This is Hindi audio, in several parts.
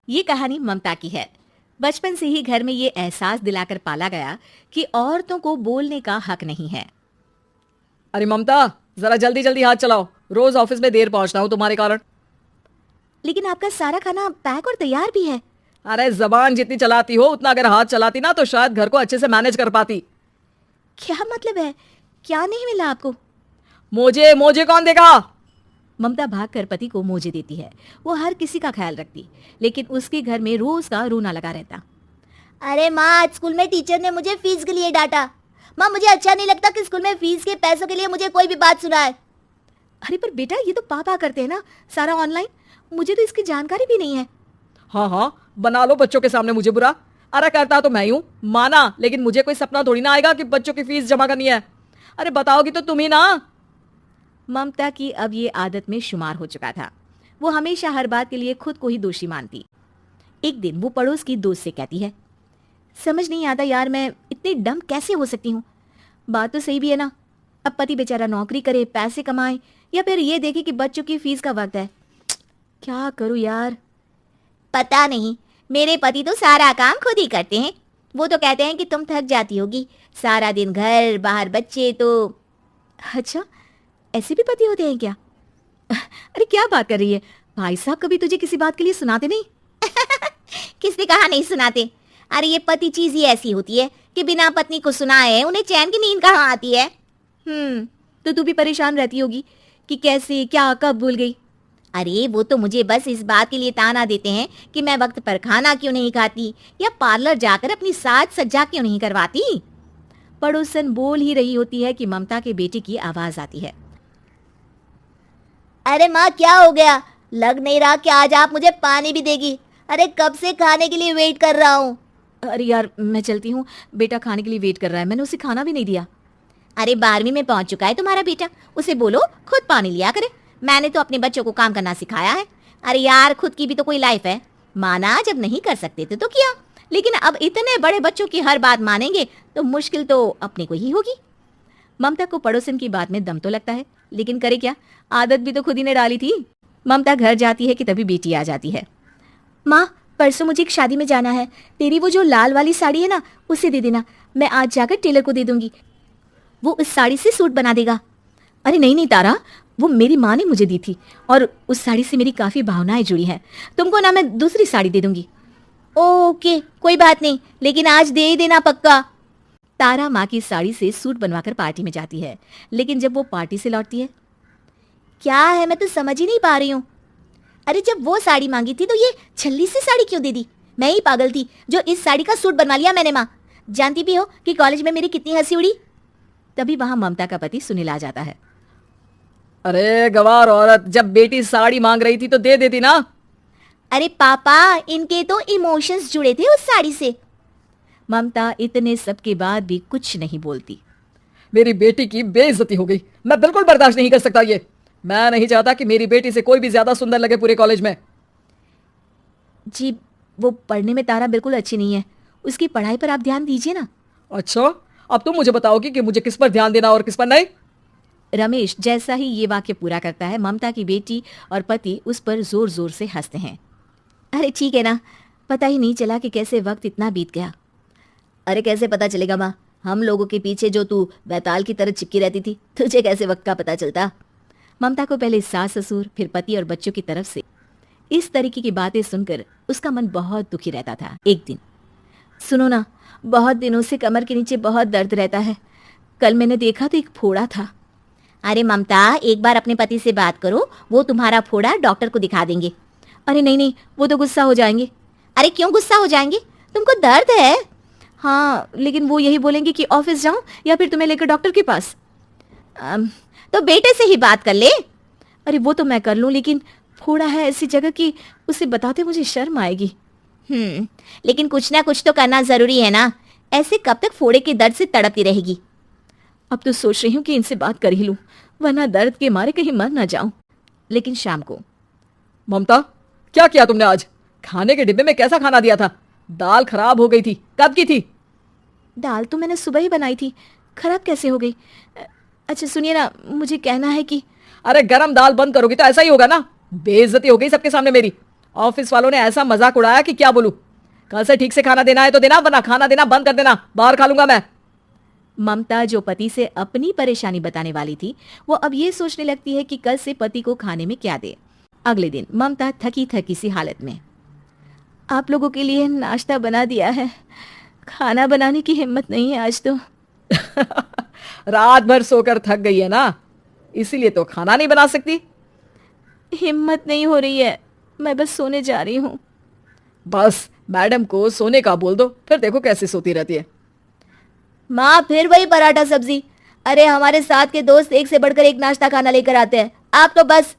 ये कहानी ममता की है। बचपन से ही घर में ये एहसास दिलाकर पाला गया कि औरतों को बोलने का हक नहीं है। अरे ममता, जरा जल्दी जल्दी हाथ चलाओ। रोज ऑफिस में देर पहुंचता हूँ तुम्हारे कारण। लेकिन आपका सारा खाना पैक और तैयार भी है। अरे जबान जितनी चलाती हो उतना अगर हाथ चलाती ना तो शायद घर को अच्छे से मैनेज कर पाती। क्या मतलब है? क्या नहीं मिला आपको? मोजे मोजे कौन देगा? ममता भागकर पति को मोजे देती है। वो हर किसी का ख्याल रखती, लेकिन उसके घर में रोज का रोना लगा रहता। अरे माँ, आज स्कूल में टीचर ने मुझे फीस के लिए डांटा। माँ, मुझे अच्छा नहीं लगता कि स्कूल में फीस के पैसों के लिए मुझे कोई भी बात सुनाए। अरे पर बेटा, ये तो पापा करते हैं ना सारा ऑनलाइन। मुझे तो इसकी जानकारी भी नहीं है। हाँ हाँ, बना लो बच्चों के सामने मुझे बुरा। अरे करता तो मैं ही हूँ, माना, लेकिन मुझे कोई सपना थोड़ी ना आएगा कि बच्चों की फीस जमा करनी है। अरे बताओगी तो तुम ही ना। ममता की अब ये आदत में शुमार हो चुका था। वो हमेशा हर बात के लिए खुद को ही दोषी मानती। एक दिन वो पड़ोस की दोस्त से कहती है, समझ नहीं आता यार, मैं इतनी डम कैसे हो सकती हूँ। बात तो सही भी है ना। अब पति बेचारा नौकरी करे, पैसे कमाए, या फिर ये देखे कि बच्चों की फीस का वक्त है। क्या करूँ यार। पता नहीं, मेरे पति तो सारा काम खुद ही करते हैं। वो तो कहते हैं कि तुम थक जाती होगी, सारा दिन घर बाहर बच्चे। तो अच्छा, ऐसे भी पति होते हैं क्या? अरे क्या बात कर रही है? भाई साहब कभी तुझे किसी बात के लिए सुनाते नहीं? किसने कहा नहीं सुनाते? अरे ये पति चीज ही ऐसी होती है कि बिना पत्नी को सुनाए उन्हें चैन की नींद कहाँ आती है। तो तू भी परेशान रहती होगी कि कैसे, क्या, कब भूल गई। अरे वो तो मुझे बस इस बात के लिए ताना देते हैं कि मैं वक्त पर खाना क्यों नहीं खाती, या पार्लर जाकर अपनी साज सज्जा क्यों नहीं करवाती। पड़ोसन बोल ही रही होती है कि ममता के बेटे की आवाज आती है। अरे माँ, क्या हो गया? लग नहीं रहा कि आज आप मुझे पानी भी देगी। अरे कब से खाने के लिए वेट कर रहा हूँ। अरे यार, मैं चलती हूँ, बेटा खाने के लिए वेट कर रहा है। मैंने उसे खाना भी नहीं दिया। अरे 12वीं में पहुंच चुका है तुम्हारा बेटा, उसे बोलो खुद पानी लिया करे। मैंने तो अपने बच्चों को काम करना सिखाया है। अरे यार, खुद की भी तो कोई लाइफ है। माना जब नहीं कर सकते थे तो किया, लेकिन अब इतने बड़े बच्चों की हर बात मानेंगे तो मुश्किल तो अपने को ही होगी। ममता को पड़ोसन की बात में दम तो लगता है, लेकिन करे क्या, आदत भी तो खुद ही ने डाली थी। ममता घर जाती है कि तभी बेटी आ जाती है। माँ, परसों मुझे एक शादी में जाना है। तेरी वो जो लाल वाली साड़ी है ना, उसे दे देना। मैं आज जाकर टेलर को दे दूंगी, वो उस साड़ी से सूट बना देगा। अरे नहीं नहीं तारा, वो मेरी माँ ने मुझे दी थी और उस साड़ी से मेरी काफी भावनाएं जुड़ी हैं। तुमको ना मैं दूसरी साड़ी दे दूंगी। ओके, कोई बात नहीं, लेकिन आज दे ही देना पक्का। तारा माँ की साड़ी से सूट बनवाकर पार्टी में जाती है, लेकिन जब वो पार्टी से लौटती है, क्या है, मैं तो समझ ही नहीं पा रही हूँ। अरे जब वो साड़ी मांगी थी तो ये छल्ली सी साड़ी क्यों दे दी? मैं ही पागल थी जो इस साड़ी का सूट बनवा लिया मैंने। माँ, जानती भी हो कि कॉलेज में मेरी कितनी हंसी उड़ी। तभी वहां ममता का पति सुनील आ जाता है। अरे गवार औरत, जब बेटी साड़ी मांग रही थी तो दे देती ना। अरे पापा, इनके तो इमोशंस जुड़े थे उस साड़ी से। ममता इतने सब के बाद भी कुछ नहीं बोलती। मेरी बेटी की बेइज्जती हो गई। मैं बिल्कुल बर्दाश्त नहीं कर सकता ये। मैं नहीं चाहता कि मेरी बेटी से कोई भी ज्यादा सुंदर लगे पूरे कॉलेज में। जी, वो पढ़ने में तारा बिल्कुल अच्छी नहीं है, उसकी पढ़ाई पर आप ध्यान दीजिए ना। अच्छा, अब तुम मुझे बताओगी कि मुझे किस पर ध्यान देना और किस पर नहीं। रमेश जैसा ही ये वाक्य पूरा करता है, ममता की बेटी और पति उस पर जोर जोर से हंसते हैं। अरे ठीक है ना, पता ही नहीं चला कि कैसे वक्त इतना बीत गया। अरे कैसे पता चलेगा माँ, हम लोगों के पीछे जो तू बैताल की तरह चिपकी रहती थी, तुझे कैसे वक्त का पता चलता? ममता को पहले सास ससुर, फिर पति और बच्चों की तरफ से इस तरीके की बातें सुनकर उसका मन बहुत दुखी रहता था। एक दिन, सुनो ना, बहुत दिनों से कमर के नीचे बहुत दर्द रहता है। कल मैंने देखा तो एक फोड़ा था। अरे ममता, एक बार अपने पति से बात करो, वो तुम्हारा फोड़ा डॉक्टर को दिखा देंगे। अरे नहीं नहीं, वो तो गुस्सा हो जाएंगे। अरे क्यों गुस्सा हो जाएंगे? तुमको दर्द है। हाँ, लेकिन वो यही बोलेंगे कि ऑफिस जाऊं या फिर तुम्हें लेकर डॉक्टर के पास। तो बेटे से ही बात कर ले। अरे वो तो मैं कर लूं, लेकिन फोड़ा है ऐसी जगह कि उसे बताते मुझे शर्म आएगी। लेकिन कुछ ना कुछ तो करना जरूरी है ना। ऐसे कब तक फोड़े के दर्द से तड़पती रहेगी? अब तो सोच रही हूँ कि इनसे बात कर ही लूं, वरना दर्द के मारे कहीं मर ना जाऊं। लेकिन शाम को, ममता, क्या किया तुमने आज? खाने के डिब्बे में कैसा खाना दिया था? दाल खराब हो गई थी। कब की थी? दाल तो मैंने सुबह ही बनाई थी, खराब कैसे हो गई? अच्छा सुनिए ना, मुझे कहना है कि अरे गरम दाल बंद करोगी तो ऐसा ही होगा ना। बेइज्जती हो गई सबके सामने मेरी। ऑफिस वालों ने ऐसा मजाक उड़ाया कि क्या बोलूं। कल से ठीक से खाना देना है तो देना, वरना खाना देना बंद कर देना, बाहर खा लूंगा मैं। ममता जो पति से अपनी परेशानी बताने वाली थी, वो अब ये सोचने लगती है कि कल से पति को खाने में क्या दे। अगले दिन ममता थकी थकी सी हालत में, आप लोगों के लिए नाश्ता बना दिया है, खाना बनाने की हिम्मत नहीं है आज तो। रात भर सोकर थक गई है ना, इसीलिए तो खाना नहीं बना सकती। हिम्मत नहीं हो रही है, मैं बस सोने जा रही हूँ। बस मैडम को सोने का बोल दो, फिर देखो कैसे सोती रहती है। माँ फिर वही पराठा सब्जी। अरे हमारे साथ के दोस्त एक से बढ़कर एक नाश्ता खाना लेकर आते हैं, आप तो बस।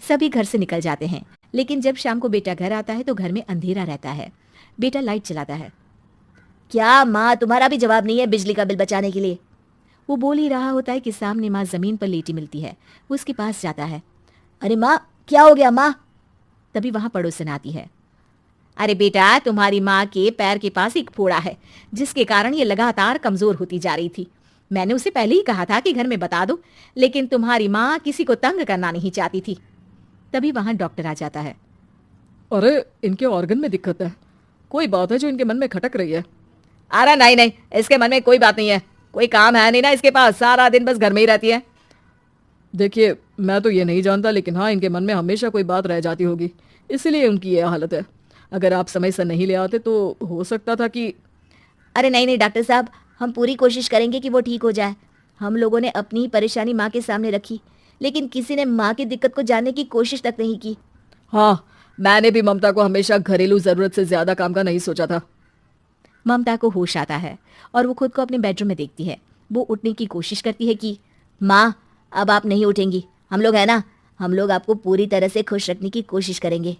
सभी घर से निकल जाते हैं, लेकिन जब शाम को बेटा घर आता है तो घर में अंधेरा रहता है। बेटा लाइट चलाता है। क्या माँ, तुम्हारा भी जवाब नहीं है बिजली का बिल बचाने के लिए? वो बोल ही रहा होता है कि सामने माँ जमीन पर लेटी मिलती है। वो उसके पास जाता है। अरे माँ, क्या हो गया माँ? तभी वहां पड़ोसन आती है। अरे बेटा, तुम्हारी माँ के पैर के पास एक फोड़ा है, जिसके कारण ये लगातार कमजोर होती जा रही थी। मैंने उसे पहले ही कहा था कि घर में बता दो, लेकिन तुम्हारी माँ किसी को तंग करना नहीं चाहती थी। तभी वहां डॉक्टर आ जाता है। अरे इनके ऑर्गन में दिक्कत है, कोई बात है जो इनके मन में खटक रही है। अरे नहीं नहीं, इसके मन में कोई बात नहीं है, कोई काम है नहीं ना इसके पास, सारा दिन बस घर में ही रहती है। देखिए मैं तो ये नहीं जानता, लेकिन हाँ इनके मन में हमेशा कोई बात रह जाती होगी, इसीलिए उनकी ये हालत है। अगर आप समय से नहीं ले आते तो हो सकता था कि। अरे नहीं नहीं डॉक्टर साहब, हम पूरी कोशिश करेंगे कि वो ठीक हो जाए। हम लोगों ने अपनी ही परेशानी माँ के सामने रखी, लेकिन किसी ने माँ की दिक्कत को जानने की कोशिश तक नहीं की। हाँ, मैंने भी ममता को हमेशा घरेलू जरूरत से ज्यादा काम का नहीं सोचा था। ममता को होश आता है और वो खुद को अपने बेडरूम में देखती है। वो उठने की कोशिश करती है कि माँ, अब आप नहीं उठेंगी, हम लोग है ना, हम लोग आपको पूरी तरह से खुश रखने की कोशिश करेंगे।